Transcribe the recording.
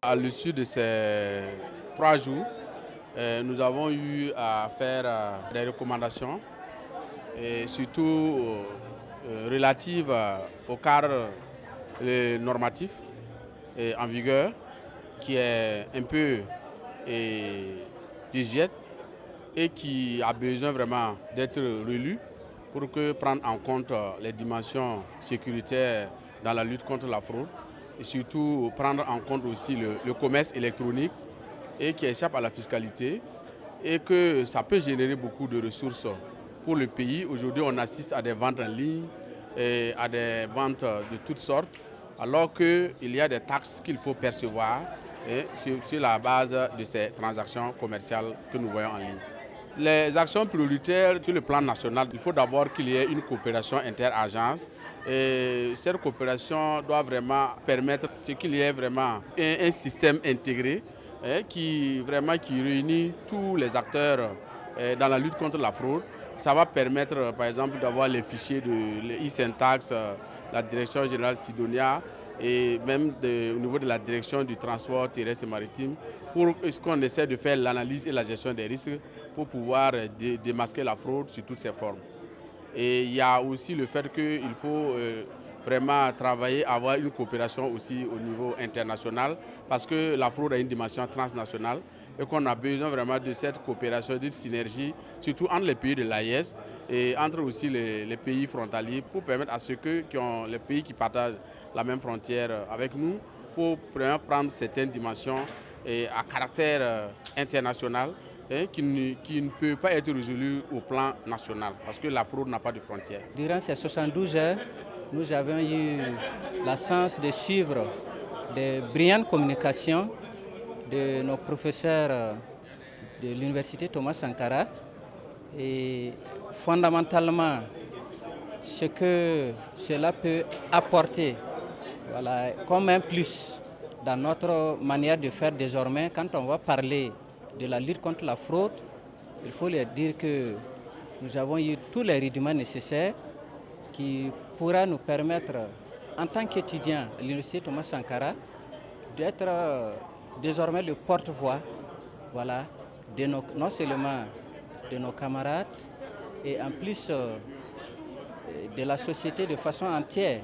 À l'issue de ces 3 jours, nous avons eu à faire des recommandations, et surtout relatives au cadre normatif en vigueur, qui est un peu désuète et qui a besoin vraiment d'être relu pour prendre en compte les dimensions sécuritaires dans la lutte contre la fraude et surtout prendre en compte aussi le commerce électronique et qui échappe à la fiscalité et que ça peut générer beaucoup de ressources pour le pays. Aujourd'hui, on assiste à des ventes en ligne et à des ventes de toutes sortes, alors qu'il y a des taxes qu'il faut percevoir sur la base de ces transactions commerciales que nous voyons en ligne. Les actions prioritaires sur le plan national, il faut d'abord qu'il y ait une coopération inter-agences. Et cette coopération doit vraiment permettre qu'il y ait vraiment un système intégré qui réunit tous les acteurs dans la lutte contre la fraude. Ça va permettre par exemple d'avoir les fichiers de l'e-Syntax, la direction générale Sidonia et même au niveau de la direction du transport terrestre et maritime pour qu'on essaie de faire l'analyse et la gestion des risques pour pouvoir démasquer la fraude sous toutes ses formes. Et il y a aussi le fait qu'il faut vraiment travailler, avoir une coopération aussi au niveau international parce que la fraude a une dimension transnationale et qu'on a besoin vraiment de cette coopération, de synergie, surtout entre les pays de l'AES et entre aussi les pays frontaliers pour permettre à ceux les pays qui partagent la même frontière avec nous pour prendre certaines dimensions à caractère international qui ne peut pas être résolu au plan national parce que la fraude n'a pas de frontières. Durant ces 72 heures, nous avons eu la chance de suivre des brillantes communications de nos professeurs de l'université Thomas Sankara et fondamentalement ce que cela peut apporter comme un plus dans notre manière de faire désormais quand on va parler de la lutte contre la fraude, il faut leur dire que nous avons eu tous les rudiments nécessaires qui pourra nous permettre, en tant qu'étudiants à l'université Thomas Sankara, d'être désormais le porte-voix non seulement de nos camarades et en plus de la société de façon entière.